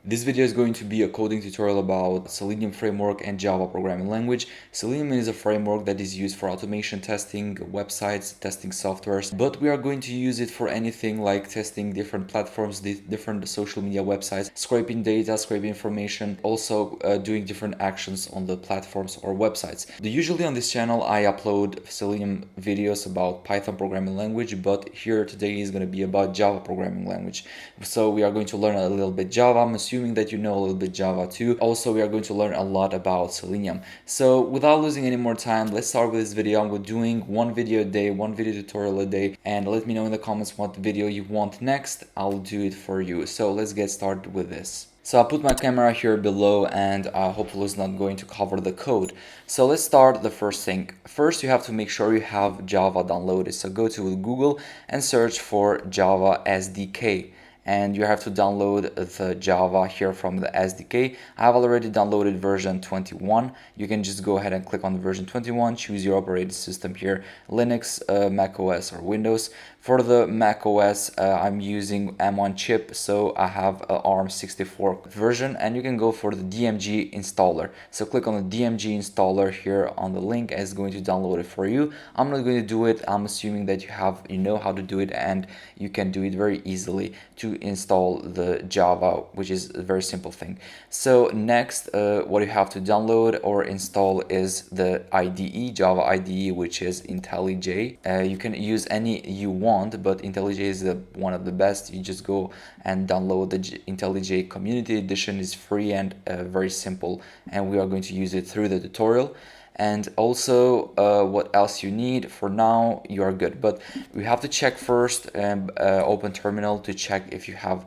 This video is going to be a coding tutorial about Selenium framework and Java programming language. Selenium is a framework that is used for automation testing, websites, testing softwares, but we are going to use it for anything like testing different platforms, different social media websites, scraping data, scraping information, also doing different actions on the platforms or websites. Usually on this channel I upload Selenium videos about Python programming language, but here today is going to be about Java programming language. So we are going to learn a little bit Java. I'm assuming that you know a little bit Java too. Also, we are going to learn a lot about Selenium. So without losing any more time, let's start with this video. I'm doing one video a day, one video tutorial a day, and let me know in the comments what video you want next. I'll do it for you. So let's get started with this. So I'll put my camera here below, and hopefully it's not going to cover the code. So let's start the first thing. First, you have to make sure you have Java downloaded. So go to Google and search for Java SDK. And you have to download the Java here from the SDK. I have already downloaded version 21. You can just go ahead and click on the version 21, choose your operating system here, Linux, Mac OS or Windows. For the Mac OS, I'm using M1 chip, so I have a ARM64 version, and you can go for the DMG installer. So click on the DMG installer here on the link, and it's going to download it for you. I'm not going to do it. I'm assuming that you know how to do it, and you can do it very easily to install the Java, which is a very simple thing. So next, what you have to download or install is the IDE, Java IDE, which is IntelliJ. You can use any you want, but IntelliJ is one of the best. You just go and download the IntelliJ Community Edition. Is free and very simple, and we are going to use it through the tutorial. And also what else you need. For now you are good, but we have to check first and open terminal to check if you have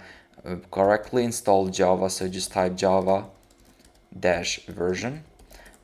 correctly installed Java. So just type java dash version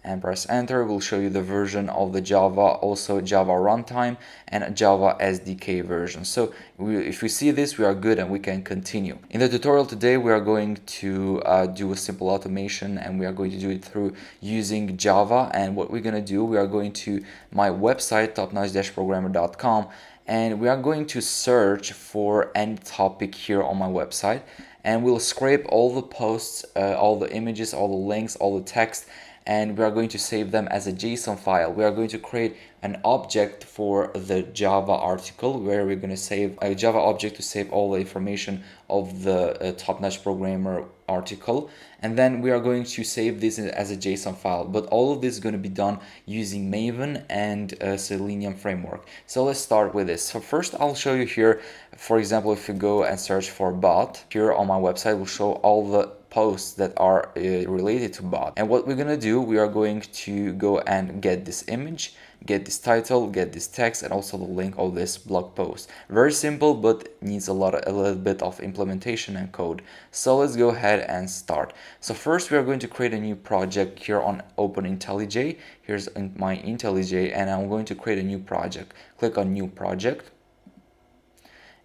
and press enter. We'll show you the version of the Java, also Java runtime and Java SDK version. So if we see this, we are good and we can continue. In the tutorial today, we are going to do a simple automation, and we are going to do it through using Java. And what we're going to do, we are going to my website, topnotch-programmer.com, and we are going to search for any topic here on my website, and we'll scrape all the posts, all the images, all the links, all the text, and we are going to save them as a JSON file. We are going to create an object for the Java article where we're going to save a Java object to save all the information of the top-notch programmer article, and then we are going to save this as a JSON file. But all of this is going to be done using Maven and Selenium framework. So let's start with this. So first I'll show you here, for example, if you go and search for bot here on my website, will show all the posts that are related to bot. And what we're gonna do, we are going to go and get this image, get this title, get this text, and also the link of this blog post. Very simple, but needs a little bit of implementation and code. So let's go ahead and start. So first we are going to create a new project here on Open IntelliJ. Here's my IntelliJ, and I'm going to create a new project. Click on New Project.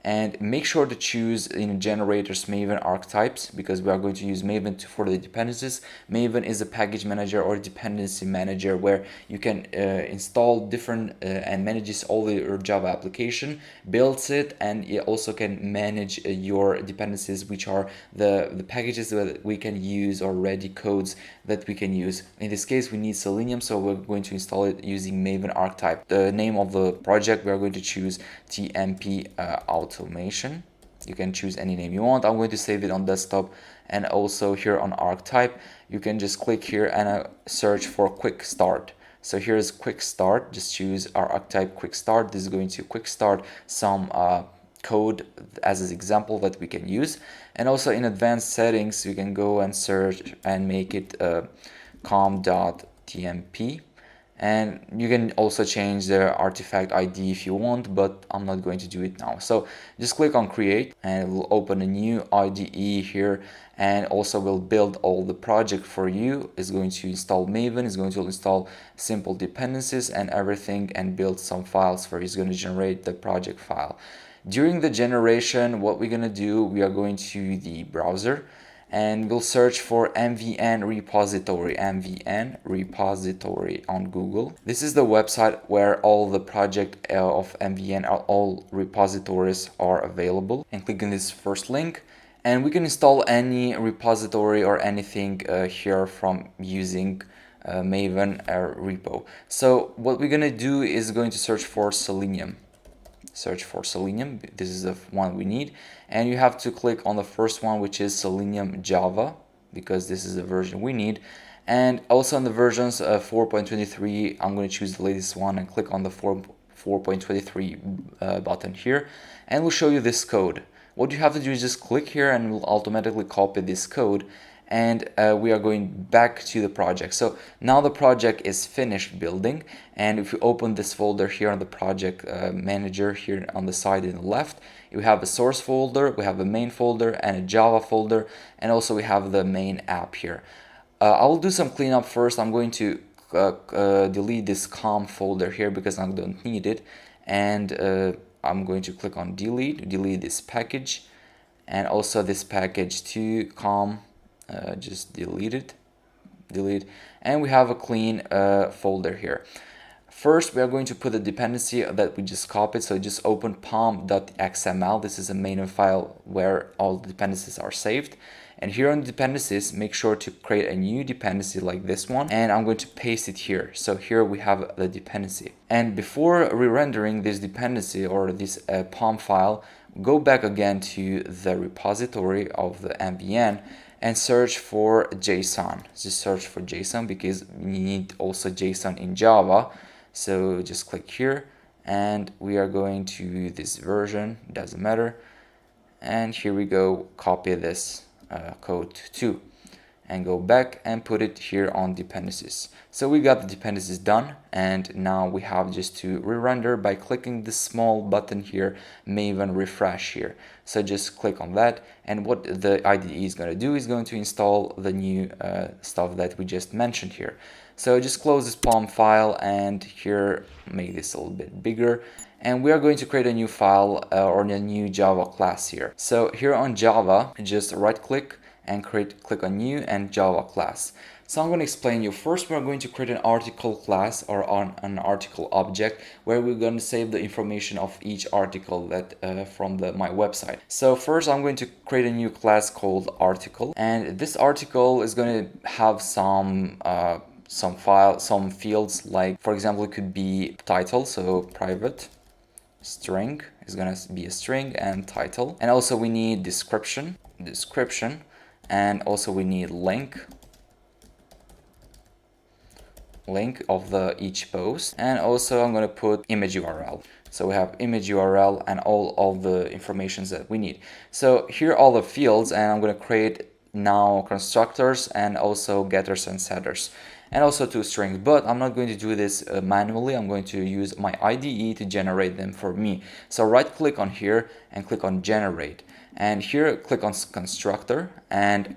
And make sure to choose in generators Maven archetypes, because we are going to use Maven for the dependencies. Maven is a package manager or dependency manager where you can install different and manages all your Java application, builds it, and it also can manage your dependencies, which are the packages that we can use, or ready codes that we can use. In this case, we need Selenium, so we're going to install it using Maven archetype. The name of the project, we are going to choose TMP automation. You can choose any name you want. I'm going to save it on desktop, and also here on archetype you can just click here and search for quick start. So here's quick start. Just choose our archetype quick start. This is going to quick start some code as an example that we can use. And also in advanced settings you can go and search and make it com.tmp. And you can also change the artifact ID if you want, but I'm not going to do it now. So just click on create, and it will open a new IDE here, and also will build all the project for you. It's going to install Maven, it's going to install simple dependencies and everything, and build some files for you. It's going to generate the project file. During the generation, what we're going to do, we are going to the browser, and we'll search for MVN repository on Google. This is the website where all the project of MVN, all repositories are available. And click on this first link, And we can install any repository or anything here from using Maven repo. So what we're gonna do is going to search for Selenium. Search for Selenium. This is the one we need, and you have to click on the first one, which is Selenium Java, because this is the version we need. And also on the versions 4.23, I'm going to choose the latest one and click on the 4.23 button here, and we'll show you this code. What you have to do is just click here and we'll automatically copy this code, and we are going back to the project. So now the project is finished building, and if you open this folder here on the project manager here on the side in the left, you have a source folder, we have a main folder and a Java folder, and also we have the main app here. I'll do some cleanup first. I'm going to delete this com folder here because I don't need it, and I'm going to click on delete this package, and also this package to com, just delete, and we have a clean folder here. First, we are going to put the dependency that we just copied, so just open pom.xml. This is a Maven file where all the dependencies are saved. And here on dependencies, make sure to create a new dependency like this one, and I'm going to paste it here. So here we have the dependency. And before re-rendering this dependency or this POM file, go back again to the repository of the MVN and search for JSON. Just search for JSON because we need also JSON in Java. So just click here, and we are going to this version, doesn't matter. And here we go, copy this code too, and go back and put it here on dependencies. So we got the dependencies done, and now we have just to re-render by clicking this small button here, Maven refresh here. So just click on that, and what the IDE is going to do is going to install the new stuff that we just mentioned here. So just close this POM file, and here make this a little bit bigger, and we are going to create a new file or a new Java class here. So here on Java, just right click and click on new and Java class. So I'm going to explain you. First, we're going to create an article class or an article object where we're going to save the information of each article that from my website. So first, I'm going to create a new class called article, and this article is going to have some fields, like for example it could be title, so private string is going to be a string and title, and also we need description, and also we need link of each post, and also I'm going to put image URL. So we have image URL and all the informations that we need. So here are all the fields, and I'm going to create now constructors and also getters and setters, and also two strings, but I'm not going to do this manually. I'm going to use my IDE to generate them for me. So right click on here and click on generate, and here click on constructor and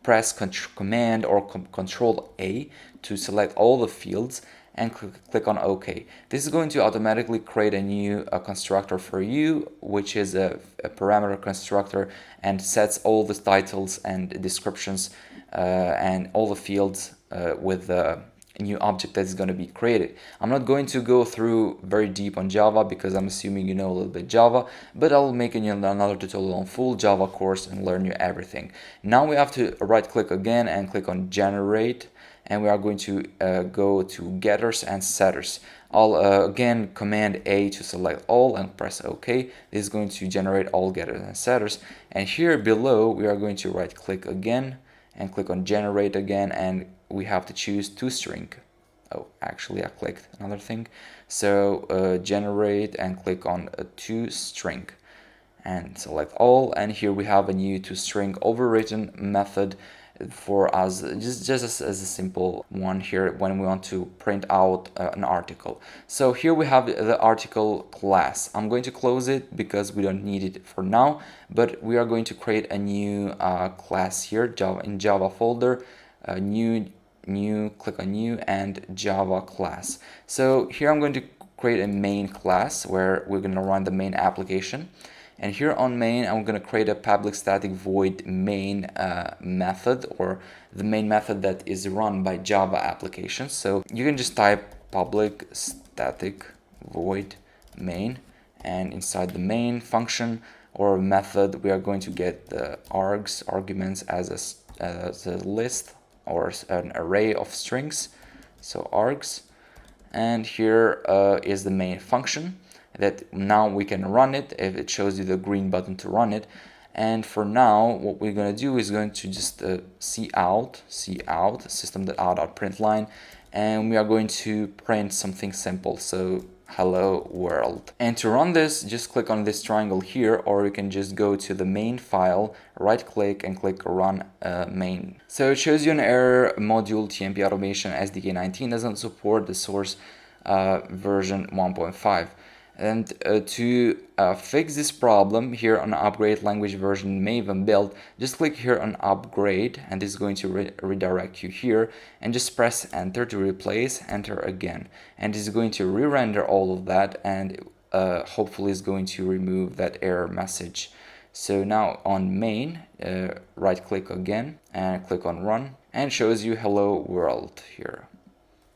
press command or control A to select all the fields, and click on OK. This is going to automatically create a new constructor for you, which is a parameter constructor, and sets all the titles and descriptions and all the fields with the new object that is going to be created. I'm not going to go through very deep on Java because I'm assuming you know a little bit Java, but I'll make another tutorial on full Java course and learn you everything. Now we have to right click again and click on generate, and we are going to go to getters and setters. I'll again command A to select all and press OK. This is going to generate all getters and setters, and here below we are going to right click again and click on generate again, and we have to choose toString. Oh, actually I clicked another thing. So generate and click on toString and select all, and here we have a new toString overwritten method for us, just as a simple one here when we want to print out an article. So here we have the article class. I'm going to close it because we don't need it for now, but we are going to create a new class here, Java folder, new, click on new and Java class. So here I'm going to create a main class where we're going to run the main application. And here on main, I'm going to create a public static void main method, or the main method that is run by Java applications. So you can just type public static void main, and inside the main function, or method, we are going to get the arguments as a list or an array of strings, so args. And here is the main function that now we can run it if it shows you the green button to run it. And for now, what we're going to do is going to just cout system.out.println, and we are going to print something simple, so hello world. And to run this, just click on this triangle here, or you can just go to the main file, right click and click run main. So it shows you an error, module TMP automation SDK 19 doesn't support the source version 1.5. And to fix this problem here on upgrade language version Maven build, just click here on upgrade, and this is going to redirect you here, and just press enter to replace, enter again, and this is going to re-render all of that, and hopefully is going to remove that error message. So now on main, right click again and click on run, and it shows you hello world here.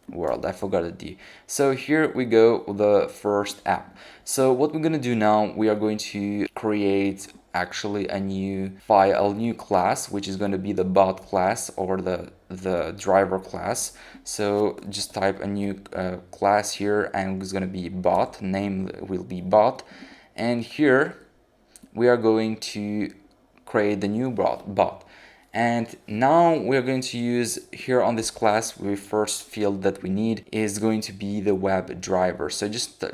World, I forgot the D. So here we go, the first app. So what we're going to do now, we are going to create actually a new file, a new class, which is going to be the bot class or the driver class. So just type a new class here, and it's going to be bot, name will be bot, and here we are going to create the new bot. And now we're going to use here on this class, the first field that we need is going to be the web driver. So just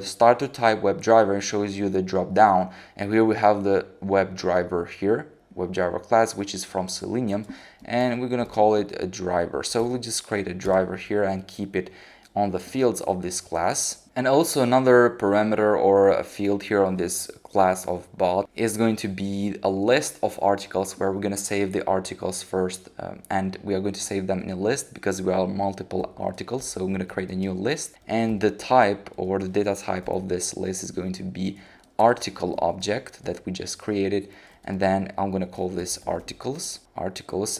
start to type web driver, and shows you the drop down, and here we have the web driver here, web driver class, which is from Selenium, and we're going to call it a driver. So we'll just create a driver here and keep it on the fields of this class. And also another parameter or a field here on this class of bot is going to be a list of articles, where we're going to save the articles first, and we are going to save them in a list because we have multiple articles. So I'm going to create a new list, and the type or the data type of this list is going to be article object that we just created, and then I'm going to call this articles,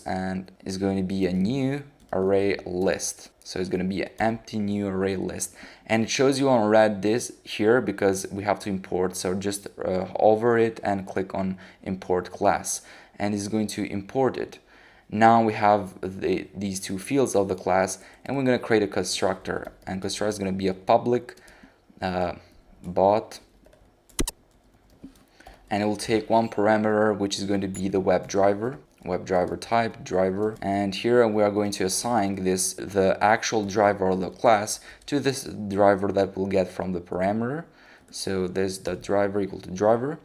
and it's going to be a new array list. So it's going to be an empty new array list, and it shows you on red this here because we have to import. So just hover it and click on import class, and it's going to import it. Now we have these two fields of the class, and we're going to create a constructor, and constructor is going to be a public bot, and it will take one parameter, which is going to be the web driver type driver, and here we are going to assign the actual driver of the class to this driver that we'll get from the parameter. So this the driver equal to driver,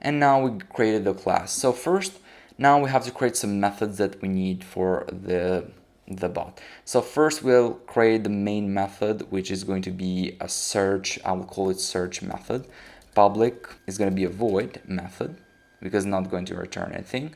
and now we created the class. So first, now we have to create some methods that we need for the bot. So first we'll create the main method, which is going to be a search. I will call it search method. Public is going to be a void method because it's not going to return anything,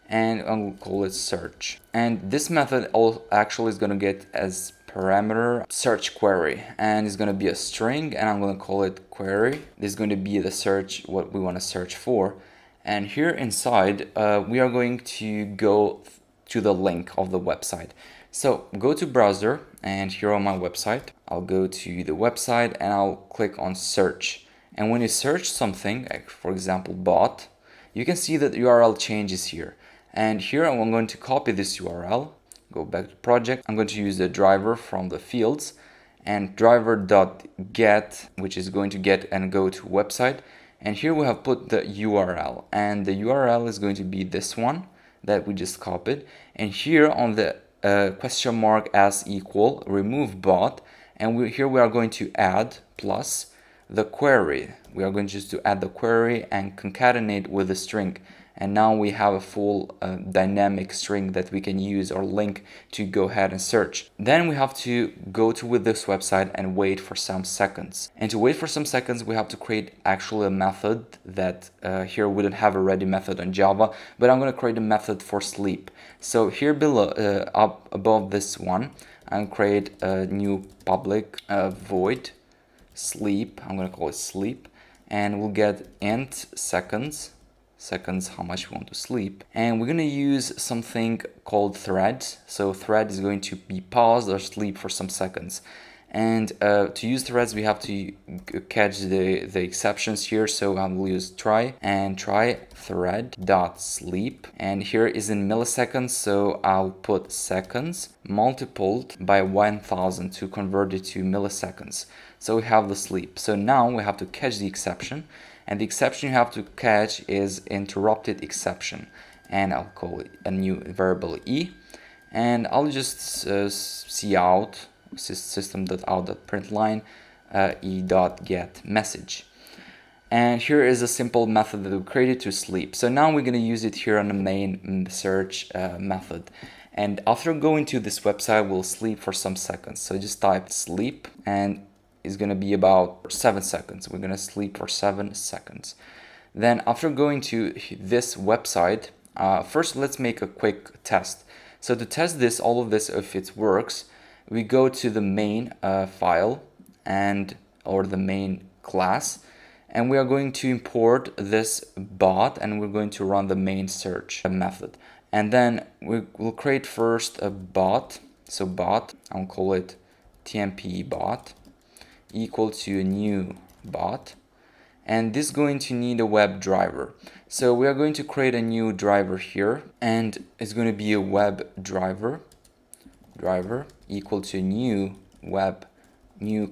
and I'll call it search. And this method actually is going to get as parameter search query, and it's going to be a string, and I'm going to call it query. This is going to be the search, what we want to search for. And here inside we are going to go to the link of the website. So go to browser, and here on my website I'll go to the website and I'll click on search. And when you search something, like for example bot, you can see that the URL changes here. And here I'm going to copy this URL, go back to project. I'm going to use the driver from the fields, and driver.get, which is going to get and go to website. And here we have put the URL, and the URL is going to be this one that we just copied. And here on the question mark as equal, remove bot, and here we are going to add plus the query. We are going just to add the query and concatenate with the string. And now we have a full dynamic string that we can use or link to go ahead and search. Then we have to go to with this website and wait for some seconds. And to wait for some seconds, we have to create actually a method that here we don't have a ready method on Java, but I'm going to create a method for sleep. So here below, up above this one, I'm going to create a new public void sleep. I'm going to call it sleep, and we'll get int seconds, how much we want to sleep, and we're going to use something called thread. So thread is going to be paused or sleep for some seconds, And to use threads, we have to catch the exceptions here. So I will use try thread dot sleep, and here is in milliseconds, so I'll put seconds multiplied by 1000 to convert it to milliseconds. So we have the sleep. So now we have to catch the exception, and the exception you have to catch is interrupted exception, and I'll call it a new variable e, and I'll just see out system.out.println e.get message. And here is a simple method that we created to sleep. So now we're going to use it here on the main search method. And after going to this website, we'll sleep for some seconds. So just type sleep, and it's going to be about 7 seconds. We're going to sleep for 7 seconds. Then after going to this website, first let's make a quick test. So to test this, all of this, if it works, we go to the main file or the main class, and we are going to import this bot, and we're going to run the main search method. And then we'll create first a bot. So bot, I'll call it tmp bot equal to a new bot, and this is going to need a web driver. So we are going to create a new driver here, and it's going to be a web driver equal to new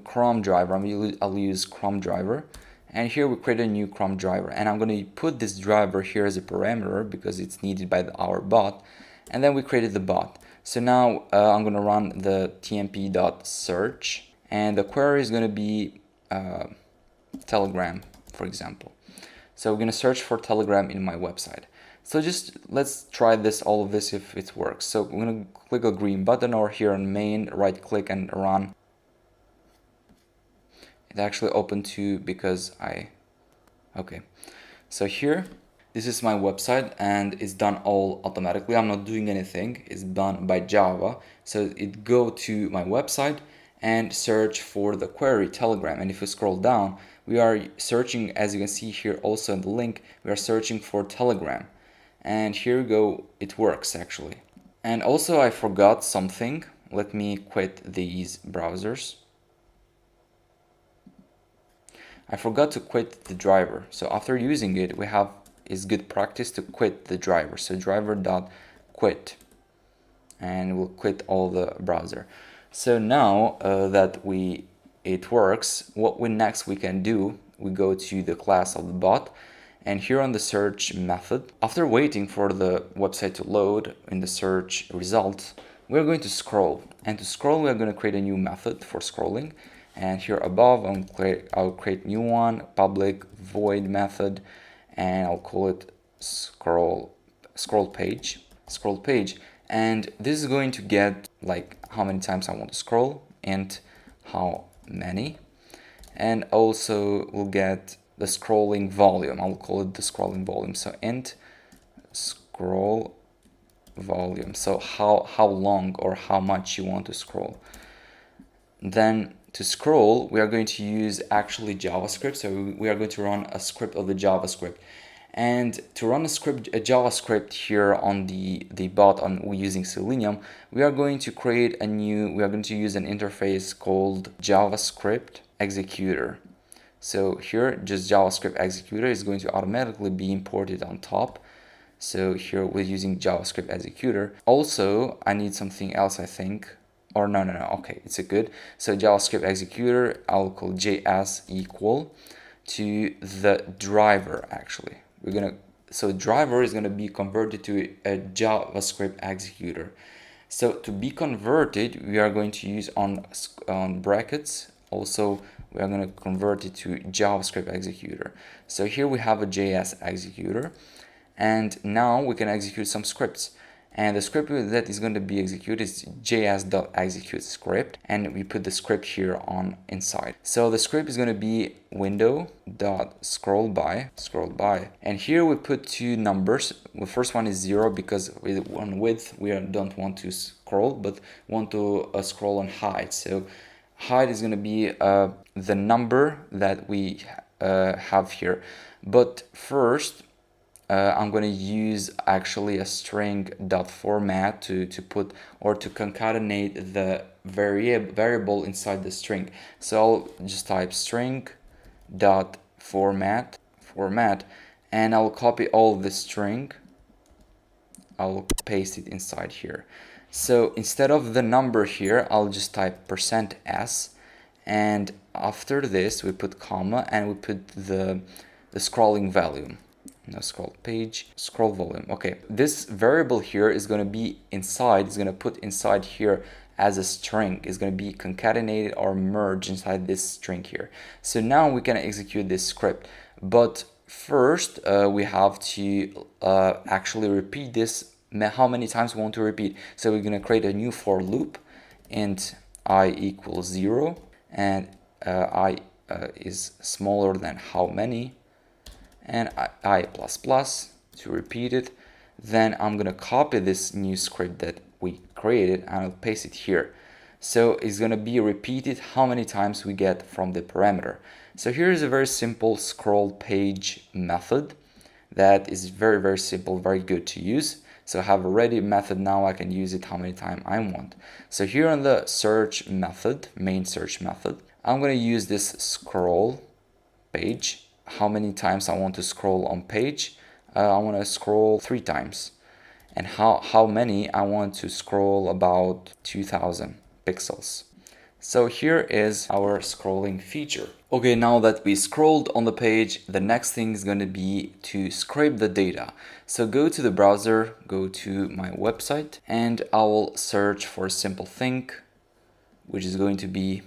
Chrome driver. I'll use Chrome driver, and here we create a new Chrome driver, and I'm going to put this driver here as a parameter because it's needed by our bot, and then we created the bot. So now I'm going to run the tmp.search, and the query is going to be Telegram, for example. So we're going to search for Telegram in my website. So just let's try all of this if it works. So I'm going to click a green button over here on main, right click and run. It actually opened too because okay. So here, this is my website, and it's done all automatically. I'm not doing anything. It's done by Java. So it go to my website and search for the query Telegram. And if we scroll down, we are searching, as you can see here also in the link, we are searching for Telegram. And here we go, it works actually. And also I forgot something. Let me quit these browsers. I forgot to quit the driver. So after using it, it's good practice to quit the driver. So driver.quit, and we'll quit all the browser. So now that it works, what next we can do, we go to the class of the bot, and here on the search method, after waiting for the website to load in the search results, we're going to scroll. And to scroll, we're going to create a new method for scrolling. And here above, I'll create new one, public void method, and I'll call it scroll page. And this is going to get like how many times I want to scroll and how many. And also we'll get the scrolling volume. I'll call it the scrolling volume. So int scroll volume. So how long or how much you want to scroll. Then to scroll, we are going to use actually JavaScript. So we are going to run a script of the JavaScript. And to run a JavaScript here on the bot using Selenium, we are going to use an interface called JavaScript executor. So here, just JavaScript executor is going to automatically be imported on top. So here we're using JavaScript executor. Also, I need something else, I think. Or no, okay, it's a good. So JavaScript executor, I'll call JS equal to the driver actually. So driver is gonna be converted to a JavaScript executor. So to be converted, we are going to use on brackets. Also, we are going to convert it to JavaScript executor. So here we have a JS executor, and now we can execute some scripts. And the script that is going to be executed is js.execute script, and we put the script here on inside. So the script is going to be window.scrollby, and here we put two numbers. The first one is 0 because on width we don't want to scroll, but want to scroll on height. So height is going to be the number that we have here. But first, I'm going to use actually a string dot format to put or to concatenate the variable inside the string. So I'll just type string dot format, and I'll copy all the string. I'll paste it inside here. So instead of the number here, I'll just type %s, and after this we put comma and we put the scrolling volume. No, scroll page, scroll volume. Okay, this variable here is going to be inside, it's going to put inside here as a string, is going to be concatenated or merged inside this string here. So now we can execute this script, but first we have to actually repeat this, how many times we want to repeat. So we're going to create a new for loop, int I equals 0, and I is smaller than how many, and I plus plus to repeat it. Then I'm gonna copy this new script that we created and I'll paste it here. So it's gonna be repeated how many times we get from the parameter. So here is a very simple scroll page method that is very simple, very good to use. So I have a ready method, now I can use it how many times I want. So here on the search method, main search method, I'm gonna use this scroll page. How many times I want to scroll on page? I want to scroll 3 times. And how many? I want to scroll about 2000 pixels. So here is our scrolling feature. Okay, now that we scrolled on the page, the next thing is going to be to scrape the data. So go to the browser, go to my website, and I will search for a simple thing, which is going to be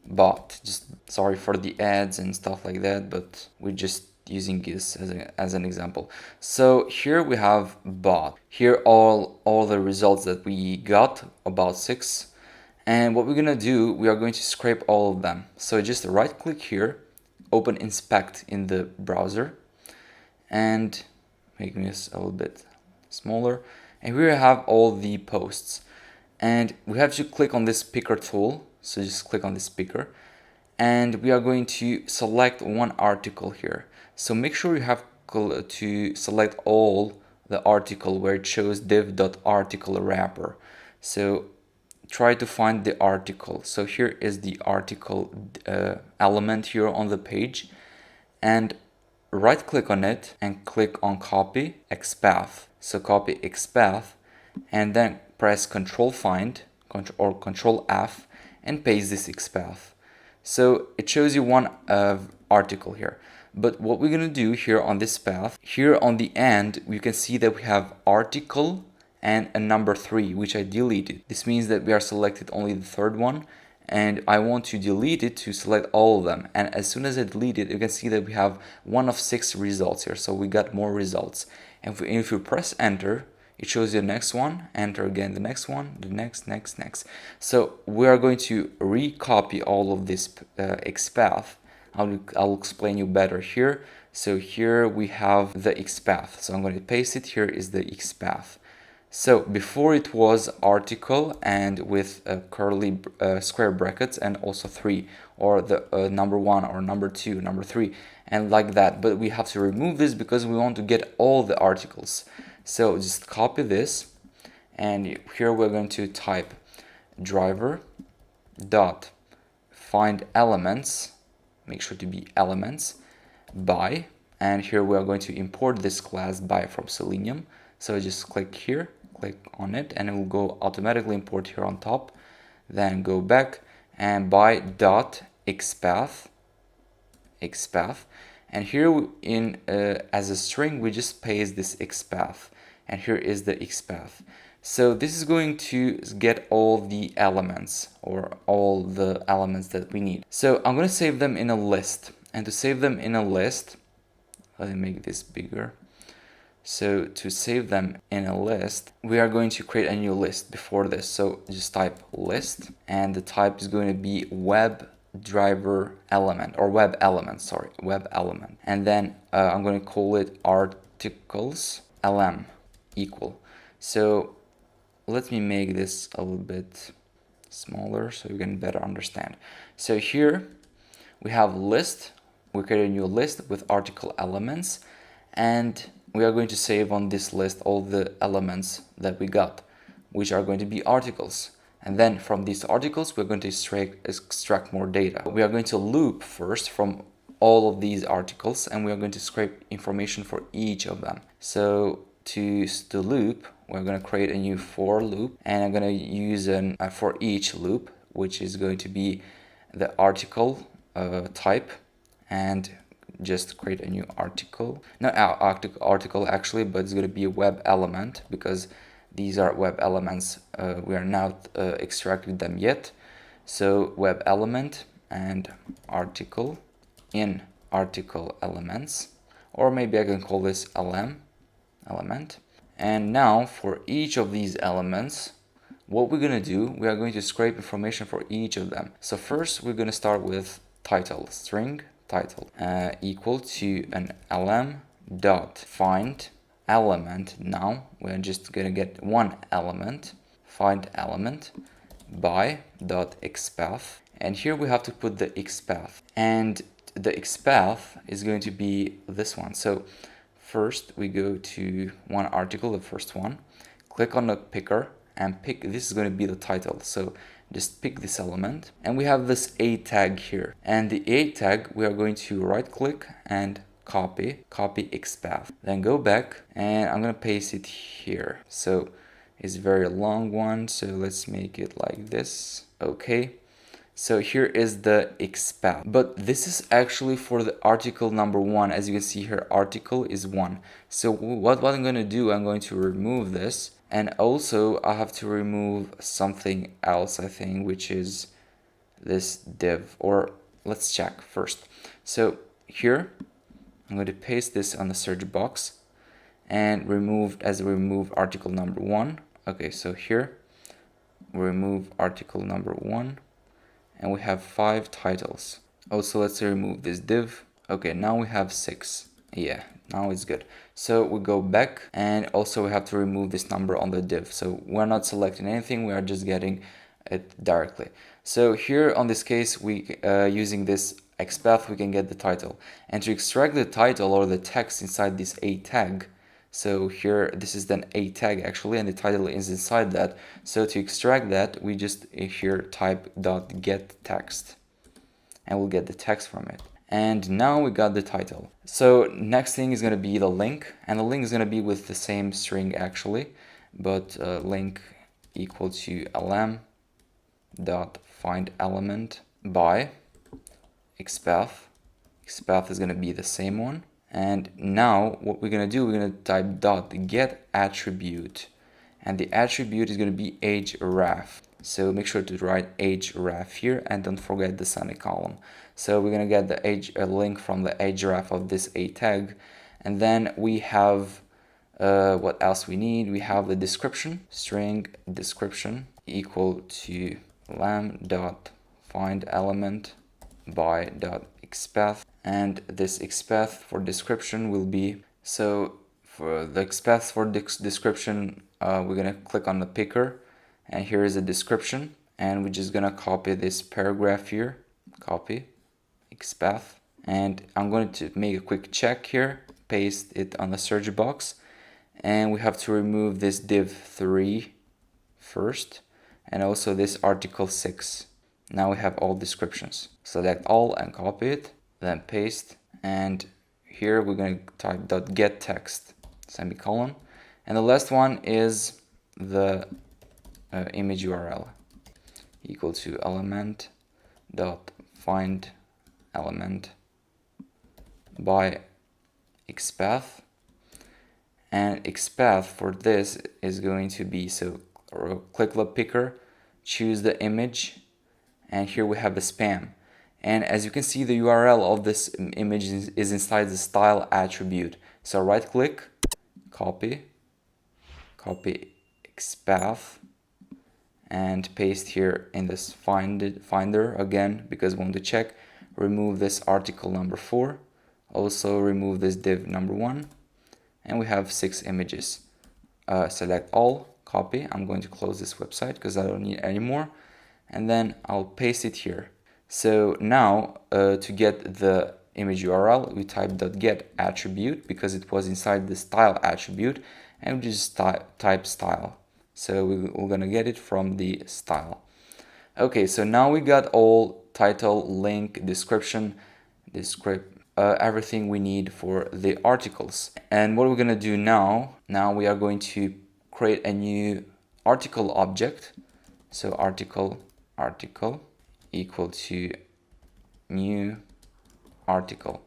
bot. Just sorry for the ads and stuff like that, but we're just using this as an example. So here we have bot. Here all the results that we got, about 6. And what we're gonna do, we are going to scrape all of them. So just right click here, open inspect in the browser, and make this a little bit smaller. And here we have all the posts. And we have to click on this picker tool. So just click on this picker. And we are going to select one article here. So make sure you have to select all the article where it shows div.article wrapper. So try to find the article. So here is the article element here on the page, and right click on it and click on copy XPath. So copy XPath and then press Control Find or Control F and paste this XPath. So it shows you one article here. But what we're gonna do here on this path, here on the end, we can see that we have article and a number 3, which I deleted. This means that we are selected only the third one, and I want to delete it to select all of them. And as soon as I delete it, you can see that we have 1 of 6 results here. So we got more results. And if you press enter, it shows you the next one, enter again the next one, the next. So we are going to recopy all of this XPath. I'll explain you better here. So here we have the XPath. So I'm going to paste it. Here is the XPath. So before it was article and with curly square brackets and also 3, or the number 1 or number 2, number 3, and like that. But we have to remove this because we want to get all the articles. So just copy this, and here we're going to type driver dot find elements, make sure to be elements by, and here we are going to import this class by from Selenium. So just click here, click on it, and it will go automatically import here on top. Then go back and by dot XPath, and here in as a string we just paste this XPath, and here is the XPath. So this is going to get all the elements, or all the elements that we need. So I'm going to save them in a list, and to save them in a list, let me make this bigger. So to save them in a list, we are going to create a new list before this. So just type list, and the type is going to be web driver element, or web element, sorry, web element. And then I'm going to call it articles lm equal. So let me make this a little bit smaller so you can better understand. So here we have list, we create a new list with article elements, and we are going to save on this list all the elements that we got, which are going to be articles. And then from these articles, we're going to extract more data. We are going to loop first from all of these articles, and we are going to scrape information for each of them. So to loop, we're going to create a new for loop, and I'm going to use an for each loop, which is going to be the article type, and just create a new article. Not article actually, but it's going to be a web element, because these are web elements. We are not extracted them yet. So web element and article in article elements, or maybe I can call this element. And now for each of these elements, what we're going to do, we are going to scrape information for each of them. So first we're going to start with title, string title, equal to an lm dot find element. Now we're just going to get one element, find element by dot xpath, and here we have to put the xpath, and the xpath is going to be this one. So first we go to one article, the first one, click on the picker and pick, this is going to be the title. So just pick this element, and we have this a tag here, and the a tag we are going to right click and copy xpath, then go back, and I'm going to paste it here. So it's a very long one, so let's make it like this. Okay, so here is the xpath, but this is actually for the article number 1. As you can see here, article is 1. So what I'm going to do, I'm going to remove this, and also I have to remove something else, I think, which is this div, or let's check first. So here I'm going to paste this on the search box and remove article number 1. Okay, so here remove article number 1, and we have 5 titles. Also, let's remove this div. Okay, now we have 6. Yeah, now it's good. So we go back, and also we have to remove this number on the div. So we're not selecting anything, we are just getting it directly. So here on this case, we using this xpath, we can get the title. And to extract the title or the text inside this a tag, so here this is then a tag actually, and the title is inside that. So to extract that, we just here type dot get text, and we'll get the text from it. And now we got the title. So next thing is going to be the link, and the link is going to be with the same string actually, but link equal to lm dot find element by xpath. Xpath is going to be the same one. And now what we're going to do, we're going to type dot get attribute, and the attribute is going to be href. So make sure to write href here, and don't forget the semicolon. So we're going to get the link from the href of this a tag, and then we have what else we need. We have the description, string description equal to lam dot find element by dot xpath, and this xpath for description will be, so for the xpath for description, we're gonna click on the picker, and here is a description, and we're just gonna copy this paragraph here, copy xpath, and I'm going to make a quick check here, paste it on the search box, and we have to remove this div 3 first, and also this article 6. Now we have all descriptions. Select all and copy it, then paste, and here we're going to type dot get text semicolon, and the last one is the image URL equal to element dot find element by xpath, and xpath for this is going to be, so click the picker, choose the image, and here we have the spam, and as you can see, the URL of this image is inside the style attribute. So right click, copy xpath, and paste here in this finder again, because we want to check. Remove this article number 4, also remove this div number 1, and we have 6 images. Select all, copy. I'm going to close this website because I don't need any more, and then I'll paste it here. So now to get the image URL, we type .get attribute because it was inside the style attribute, and we just type style. So we're gonna get it from the style. Okay, so now we got all title, link, description, everything we need for the articles. And what we're gonna do now we are going to create a new article object. So article equal to new article,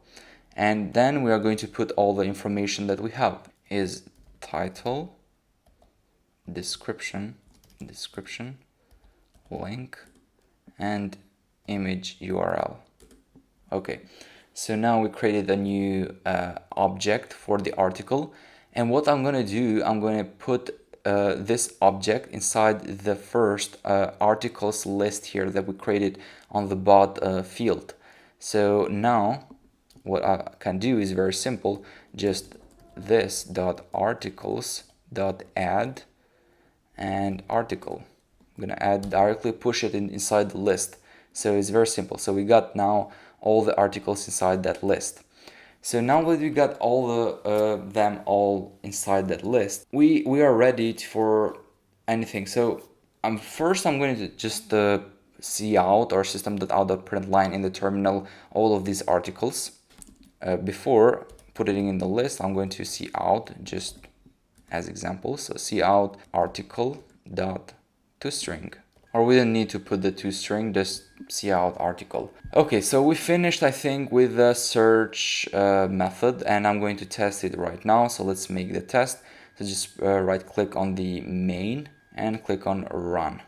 and then we are going to put all the information that we have is title, description, link, and image URL. Okay, so now we created a new object for the article, and what I'm gonna do, I'm gonna put this object inside the first articles list here that we created on the bot field. So now what I can do is very simple, just this dot articles dot add and article. I'm gonna add directly, push it inside the list. So it's very simple. So we got now all the articles inside that list. So now that we got all them all inside that list, we are ready for anything. So first I'm going to just cout or system.out.println in the terminal all of these articles. Before putting in the list, I'm going to cout just as example. So cout article dot toString. Or we don't need to put the toString, just cout article. Okay, so we finished, I think, with the search method, and I'm going to test it right now. So let's make the test. So just right click on the main and click on run.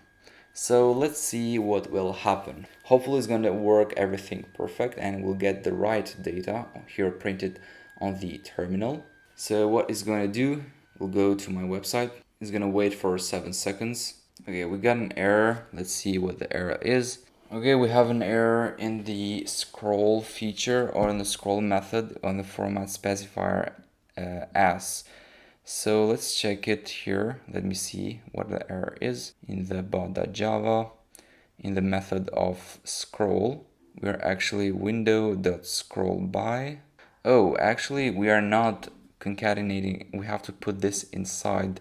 So let's see what will happen. Hopefully it's going to work everything perfect and we'll get the right data here printed on the terminal. So what it's going to do, we'll go to my website. It's going to wait for 7 seconds. Okay, we got an error. Let's see what the error is. Okay, we have an error in the scroll feature or in the scroll method on the format specifier as. So let's check it here. Let me see what the error is. In the bot.java, in the method of scroll, we're actually window.scrollBy. Oh, actually we are not concatenating. We have to put this inside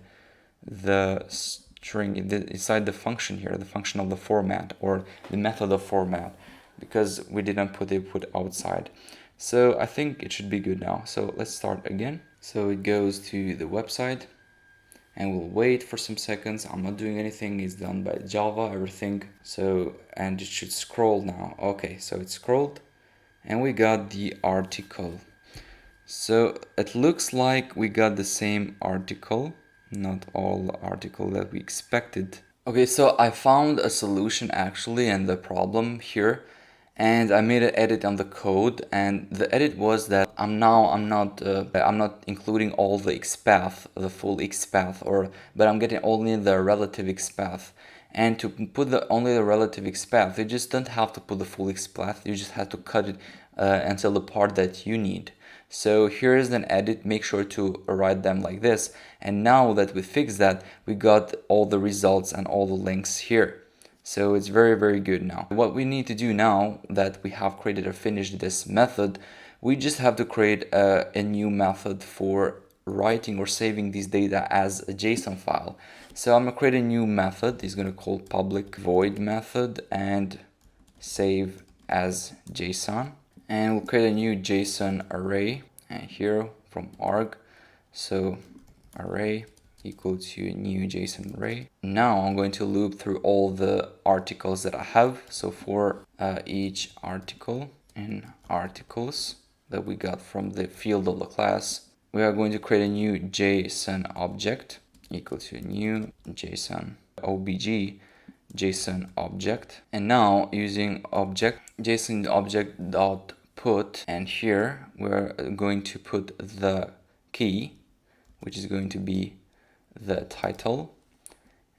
the string, inside the function here, the function of the format or the method of format, because we didn't put it outside. So I think it should be good now. So let's start again. So it goes to the website and we'll wait for some seconds. I'm not doing anything, it's done by Java, everything. So, and it should scroll now. Okay, so it scrolled and we got the article. So it looks like we got the same article, not all the article that we expected. Okay, so I found a solution actually and the problem here, and I made an edit on the code, and the edit was that I'm not including all the XPath, the full XPath, but I'm getting only the relative XPath. And to put only the relative XPath, you just don't have to put the full XPath, you just have to cut it until the part that you need. So here is an edit, make sure to write them like this. And now that we fixed that, we got all the results and all the links here. So it's very, very good now. What we need to do now that we have created or finished this method, we just have to create a new method for writing or saving this data as a JSON file. So I'm gonna create a new method. It's gonna call public void method and save as JSON. And we'll create a new JSON array and here from arg. So array equal to new JSON array. Now I'm going to loop through all the articles that I have. So for each article in articles that we got from the field of the class, we are going to create a new JSON object equal to new JSON obj JSON object. And now using object JSON object dot put, and here we're going to put the key, which is going to be the title,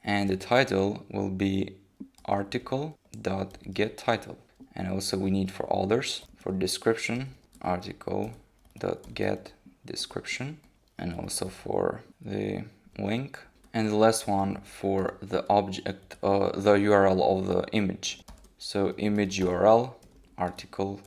and the title will be article dot get title. And also we need for others, for description, article dot get description, and also for the link, and the last one for the object, the URL of the image. So image URL article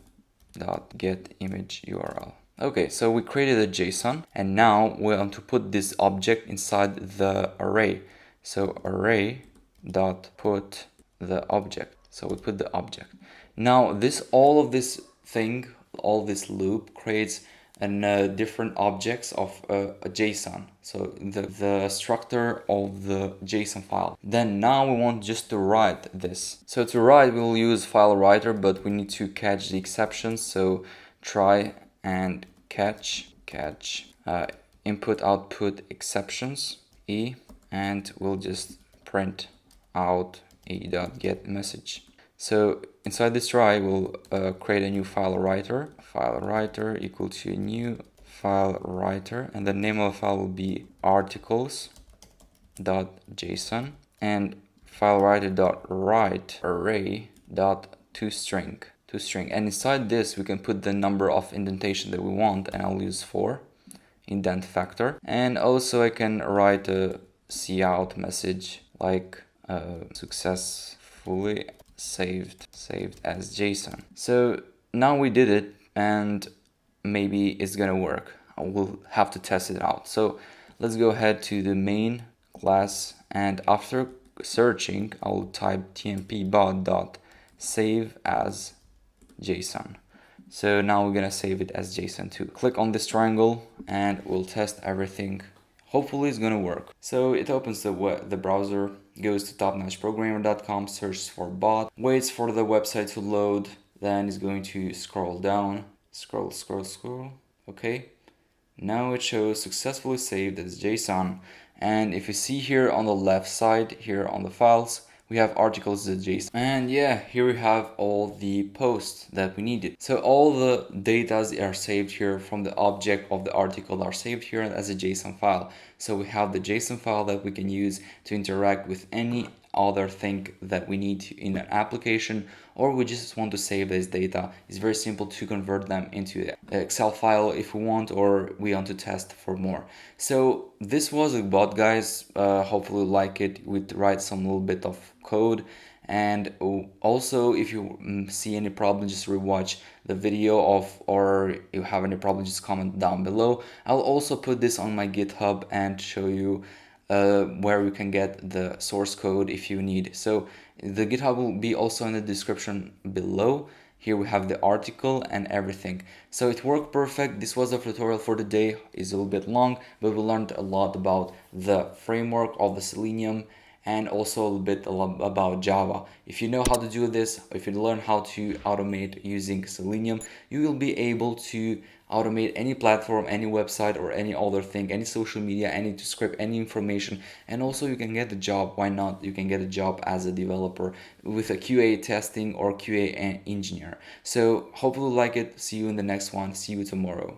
dot get image URL. Okay, so we created a JSON, and now we want to put this object inside the array. So array dot put the object. So we put the object. Now all of this thing, all this loop creates different objects of a JSON. So the structure of the JSON file. Then now we want just to write this. So to write, we'll use file writer, but we need to catch the exceptions. So try and catch input output exceptions e, and we'll just print out e.get message. So inside this try, we'll create a new file writer equal to new file writer, and the name of the file will be articles.json, and file writer.write array.toString. And inside this we can put the number of indentation that we want, and I'll use 4 indent factor. And also I can write a cout message like successfully saved as JSON. So now we did it, and maybe it's gonna work. We'll have to test it out. So let's go ahead to the main class, and after searching I'll type tmpbot.save as JSON. So now we're gonna save it as JSON too. Click on this triangle and we'll test everything. Hopefully it's gonna work. So it opens the browser, goes to topnotchprogrammer.com, searches for bot, waits for the website to load, then it's going to scroll down, scroll. Okay, now it shows successfully saved as JSON. And if you see here on the left side, here on the files, we have articles.json, and yeah, here we have all the posts that we needed. So all the data are saved here from the object of the article are saved here as a JSON file. So we have the JSON file that we can use to interact with any other thing that we need in an application, or we just want to save this data. It's very simple to convert them into an Excel file if we want, or we want to test for more. So this was a bot, guys. Hopefully you like it. We write some little bit of code, and also if you see any problem, just rewatch the video or you have any problem, just comment down below. I'll also put this on my GitHub and show you where you can get the source code if you need. So the GitHub will be also in the description below. Here we have the article and everything. So it worked perfect. This was a tutorial for the day. It's a little bit long, but we learned a lot about the framework of the Selenium, and also a little bit about Java. If you know how to do this, if you learn how to automate using Selenium, you will be able to automate any platform, any website, or any other thing, any social media, any script, any information. And also you can get a job. Why not? You can get a job as a developer with a QA testing or QA engineer. So hopefully you like it. See you in the next one. See you tomorrow.